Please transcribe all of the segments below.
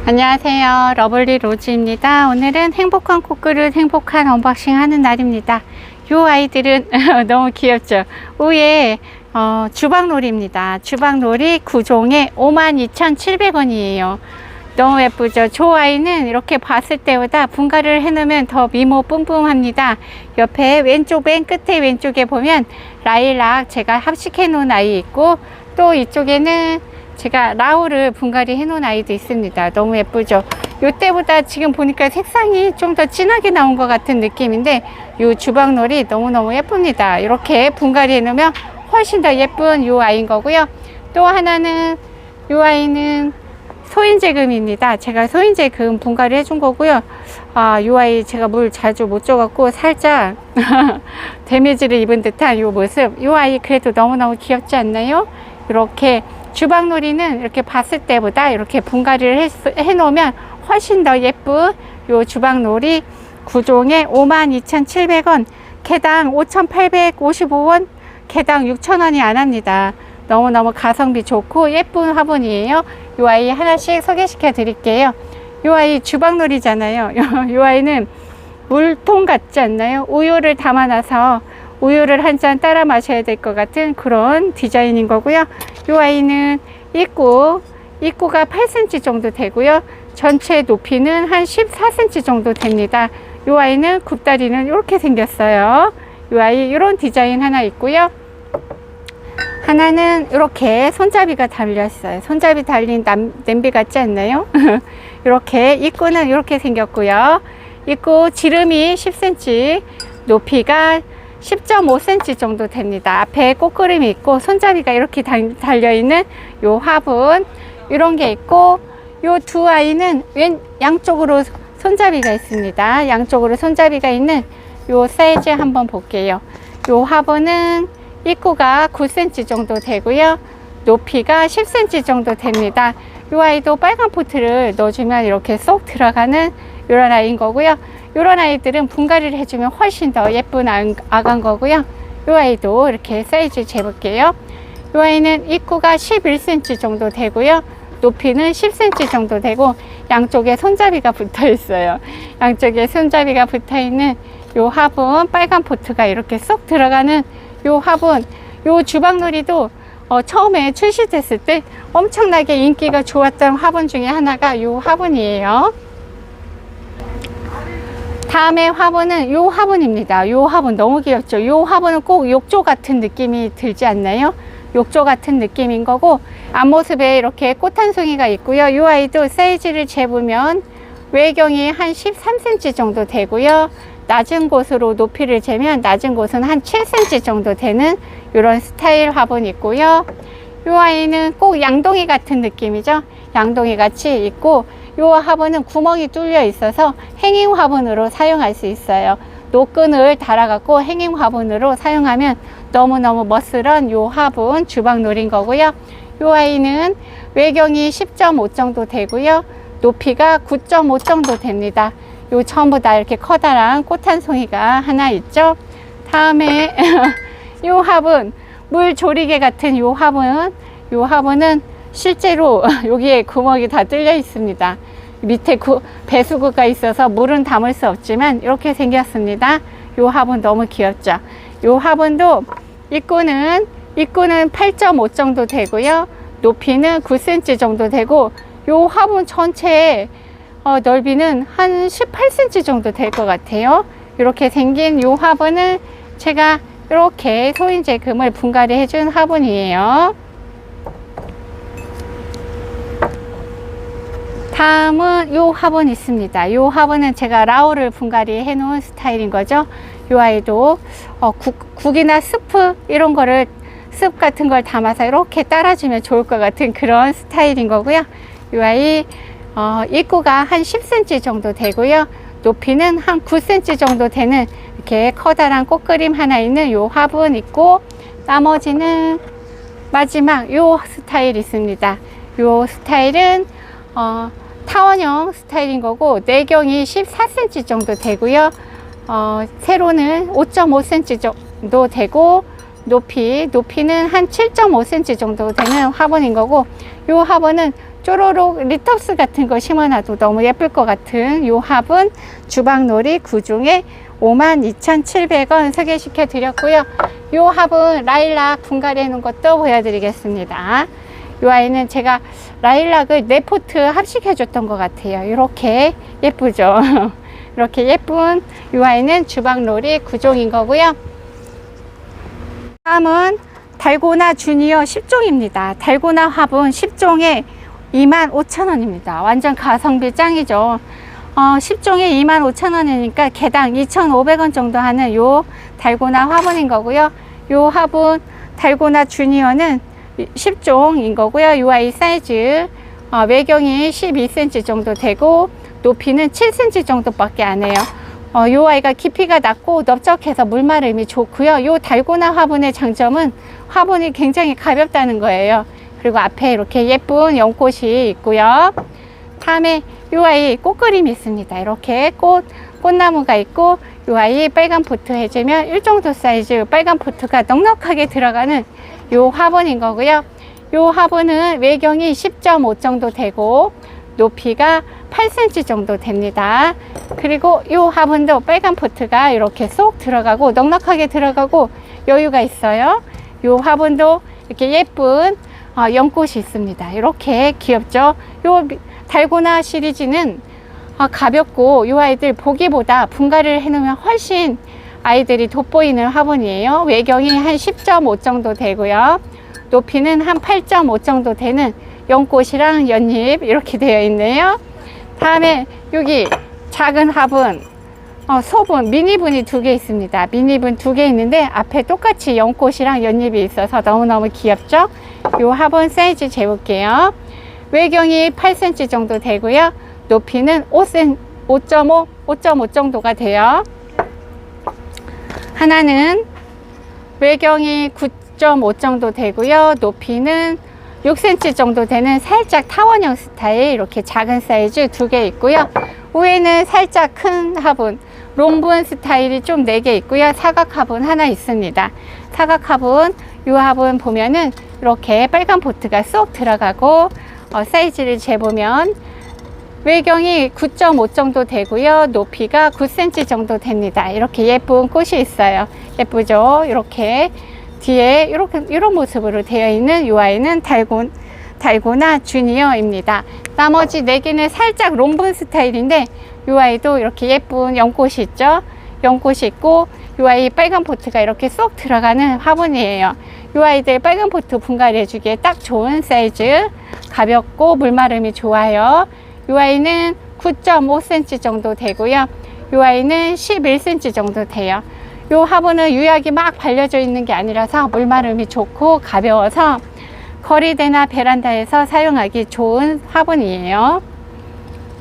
안녕하세요, 러블리 로즈입니다. 오늘은 행복한 코끝 행복한 언박싱 하는 날입니다. 이 아이들은 너무 귀엽죠. 위에 주방놀이입니다. 주방놀이 9종에 52,700원이에요 너무 예쁘죠. 저 아이는 이렇게 봤을 때보다 분갈이를 해놓으면 더 미모 뿜뿜합니다. 옆에 왼쪽 맨 끝에 왼쪽에 보면 라일락 제가 합식해 놓은 아이 있고, 또 이쪽에는 제가 라우를 분갈이 해 놓은 아이도 있습니다. 너무 예쁘죠. 요때보다 지금 보니까 색상이 좀 더 진하게 나온 것 같은 느낌인데, 요 주방놀이 너무너무 예쁩니다. 이렇게 분갈이 해 놓으면 훨씬 더 예쁜 요 아이인 거고요. 또 하나는 요 아이는 소인제금입니다. 제가 소인제금 분갈이 해준 거고요. 요 아이 제가 물 자주 못 줘갖고 살짝 데미지를 입은 듯한 요 모습. 요 아이 그래도 너무너무 귀엽지 않나요? 이렇게 주방놀이는 이렇게 봤을 때보다 이렇게 분갈이를 해 놓으면 훨씬 더 예쁜 요 주방놀이 9종에 52,700원, 개당 5,855원, 개당 6,000원이 안 합니다. 너무너무 가성비 좋고 예쁜 화분이에요. 요 아이 하나씩 소개시켜 드릴게요. 요 아이 주방놀이잖아요. 요 아이는 물통 같지 않나요? 우유를 담아놔서 우유를 한 잔 따라 마셔야 될 것 같은 그런 디자인인 거고요. 요 아이는 입구가 8cm 정도 되고요. 전체 높이는 한 14cm 정도 됩니다. 요 아이는 굽다리는 이렇게 생겼어요. 요 아이 이런 디자인 하나 있고요. 하나는 이렇게 손잡이가 달려 있어요. 손잡이 달린 냄비 같지 않나요? 이렇게 입구는 이렇게 생겼고요. 입구 지름이 10cm, 높이가 10.5cm 정도 됩니다. 앞에 꽃그림이 있고 손잡이가 이렇게 달려있는 요 화분 이런 게 있고, 요 두 아이는 양쪽으로 손잡이가 있습니다. 양쪽으로 손잡이가 있는 요 사이즈 한번 볼게요. 요 화분은 입구가 9cm 정도 되고요. 높이가 10cm 정도 됩니다. 요 아이도 빨간 포트를 넣어주면 이렇게 쏙 들어가는 이런 아이인 거고요. 이런 아이들은 분갈이를 해주면 훨씬 더 예쁜 아간 거고요. 이 아이도 이렇게 사이즈 재볼게요. 이 아이는 입구가 11cm 정도 되고요. 높이는 10cm 정도 되고, 양쪽에 손잡이가 붙어 있어요. 양쪽에 손잡이가 붙어 있는 이 화분, 빨간 포트가 이렇게 쏙 들어가는 이 화분. 이 주방놀이도 처음에 출시됐을 때 엄청나게 인기가 좋았던 화분 중에 하나가 이 화분이에요. 다음에 화분은 요 화분입니다. 요 화분 너무 귀엽죠. 요 화분은 꼭 욕조 같은 느낌이 들지 않나요? 욕조 같은 느낌인 거고, 앞모습에 이렇게 꽃 한 송이가 있고요. 요 아이도 사이즈를 재보면 외경이 한 13cm 정도 되고요. 낮은 곳으로 높이를 재면 낮은 곳은 한 7cm 정도 되는 이런 스타일 화분 있고요. 요 아이는 꼭 양동이 같은 느낌이죠. 양동이 같이 있고, 요 화분은 구멍이 뚫려 있어서 행잉 화분으로 사용할 수 있어요. 노끈을 달아 갖고 행잉 화분으로 사용하면 너무너무 멋스런 요 화분 주방놀이인 거고요. 요 아이는 외경이 10.5 정도 되고요. 높이가 9.5 정도 됩니다. 요 전부 다 이렇게 커다란 꽃 한 송이가 하나 있죠. 다음에 요 화분, 물 조리개 같은 요 화분은 실제로 여기에 구멍이 다 뚫려 있습니다. 밑에 배수구가 있어서 물은 담을 수 없지만 이렇게 생겼습니다. 요 화분 너무 귀엽죠. 요 화분도 입구는 8.5 정도 되고요. 높이는 9cm 정도 되고, 요 화분 전체의 넓이는 한 18cm 정도 될 것 같아요. 이렇게 생긴 요 화분은 제가 이렇게 소인제금을 분갈이 해준 화분이에요. 다음은 요 화분 있습니다. 요 화분은 제가 라우를 분갈이 해 놓은 스타일인 거죠. 요 아이도 국이나 스프 이런 거를 습 같은 걸 담아서 이렇게 따라주면 좋을 것 같은 그런 스타일인 거고요. 요 아이 입구가 한 10cm 정도 되고요. 높이는 한 9cm 정도 되는 이렇게 커다란 꽃그림 하나 있는 요 화분 있고, 나머지는 마지막 요 스타일 있습니다. 요 스타일은 타원형 스타일인 거고, 내경이 14cm 정도 되고요. 세로는 5.5cm 정도 되고, 높이는 한 7.5cm 정도 되는 화분인 거고, 이 화분은 쪼로록 리터스 같은 거 심어놔도 너무 예쁠 것 같은 요 화분 주방놀이 9종에 52,700원 소개시켜 드렸고요. 요 화분 라일락 분갈이 해놓은 것도 보여드리겠습니다. 요 아이는 제가 라일락을 4포트 합식해 줬던 것 같아요. 이렇게 예쁘죠. 이렇게 예쁜 요 아이는 주방놀이 9종인 거고요. 다음은 달고나 주니어 10종입니다. 달고나 화분 10종에 25,000원입니다. 완전 가성비 짱이죠. 10종에 25,000원이니까 개당 2,500원 정도 하는 요 달고나 화분인 거고요. 요 화분 달고나 주니어는 10종인 거고요. 요 아이 사이즈 외경이 12cm 정도 되고 높이는 7cm 정도밖에 안 해요. 요 아이가 깊이가 낮고 넓적해서 물마름이 좋고요. 요 달고나 화분의 장점은 화분이 굉장히 가볍다는 거예요. 그리고 앞에 이렇게 예쁜 연꽃이 있고요. 다음에 요 아이 꽃그림이 있습니다. 이렇게 꽃나무가 있고 요 아이 빨간 포트 해주면 이 정도 사이즈 빨간 포트가 넉넉하게 들어가는 요 화분인 거고요. 요 화분은 외경이 10.5 정도 되고 높이가 8cm 정도 됩니다. 그리고 이 화분도 빨간 포트가 이렇게 쏙 들어가고 넉넉하게 들어가고 여유가 있어요. 이 화분도 이렇게 예쁜 연꽃이 있습니다. 이렇게 귀엽죠. 이 달고나 시리즈는 가볍고 이 아이들 보기보다 분갈이를 해놓으면 훨씬 아이들이 돋보이는 화분이에요. 외경이 한 10.5 정도 되고요. 높이는 한 8.5 정도 되는 연꽃이랑 연잎 이렇게 되어 있네요. 다음에 여기 작은 화분 소분 미니분이 2개 있습니다. 미니분 2개 있는데 앞에 똑같이 연꽃이랑 연잎이 있어서 너무너무 귀엽죠. 이 화분 사이즈 재볼게요. 외경이 8cm 정도 되고요. 높이는 5.5 정도가 돼요. 하나는 외경이 9.5 정도 되고요. 높이는 6cm 정도 되는 살짝 타원형 스타일 이렇게 작은 사이즈 2개 있고요. 위에는 살짝 큰 화분 롱분 스타일이 좀 4개 있고요. 사각 화분 하나 있습니다. 사각 화분 이 화분 보면은 이렇게 빨간 포트가 쏙 들어가고 사이즈를 재보면 외경이 9.5 정도 되고요. 높이가 9cm 정도 됩니다. 이렇게 예쁜 꽃이 있어요. 예쁘죠? 이렇게 뒤에 이런 모습으로 되어 있는 이 아이는 달고나 주니어입니다. 나머지 4개는 살짝 롱분 스타일인데 이 아이도 이렇게 예쁜 연꽃이 있죠. 연꽃이 있고 이 아이 빨간 포트가 이렇게 쏙 들어가는 화분이에요. 이 아이들 빨간 포트 분갈이 해주기에 딱 좋은 사이즈, 가볍고 물마름이 좋아요. 이 아이는 9.5cm 정도 되고요. 이 아이는 11cm 정도 돼요. 이 화분은 유약이 막 발려져 있는 게 아니라서 물마름이 좋고 가벼워서 거리대나 베란다에서 사용하기 좋은 화분이에요.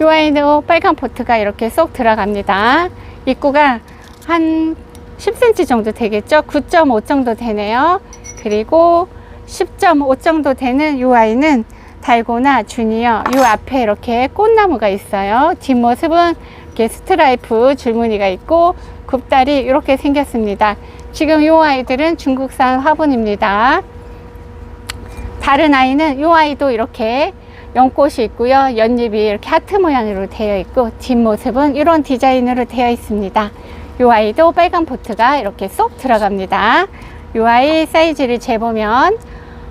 이 아이도 빨간 포트가 이렇게 쏙 들어갑니다. 입구가 한 10cm 정도 되겠죠. 9.5 정도 되네요. 그리고 10.5 정도 되는 이 아이는 달고나 주니어. 이 앞에 이렇게 꽃나무가 있어요. 뒷모습은 이렇게 스트라이프 줄무늬가 있고 굽다리 이렇게 생겼습니다. 지금 이 아이들은 중국산 화분입니다. 다른 아이는 이 아이도 이렇게 연꽃이 있고요. 연잎이 이렇게 하트 모양으로 되어 있고 뒷모습은 이런 디자인으로 되어 있습니다. 이 아이도 빨간 포트가 이렇게 쏙 들어갑니다. 이 아이 사이즈를 재보면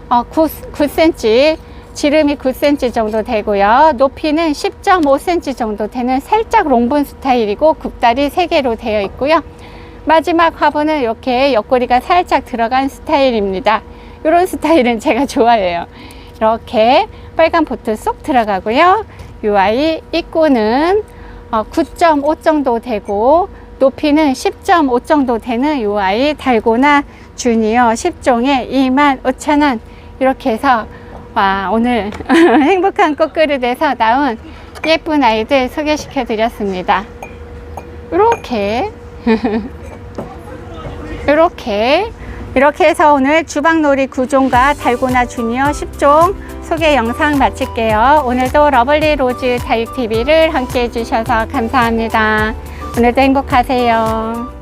9cm 지름이 9cm 정도 되고요. 높이는 10.5cm 정도 되는 살짝 롱분 스타일이고 굽다리 3개로 되어 있고요. 마지막 화분은 이렇게 옆구리가 살짝 들어간 스타일입니다. 이런 스타일은 제가 좋아해요. 이렇게 빨간 포트 쏙 들어가고요. 이 아이 입구는 9.5 정도 되고 높이는 10.5 정도 되는 이 아이 달고나 주니어 10종에 25,000원 이렇게 해서 와, 오늘 행복한 꽃그릇에서 나온 예쁜 아이들 소개시켜 드렸습니다. 이렇게 이렇게 해서 오늘 주방놀이 9종과 달고나 주니어 10종 소개 영상 마칠게요. 오늘도 러블리 로즈 다육TV를 함께 해주셔서 감사합니다. 오늘도 행복하세요.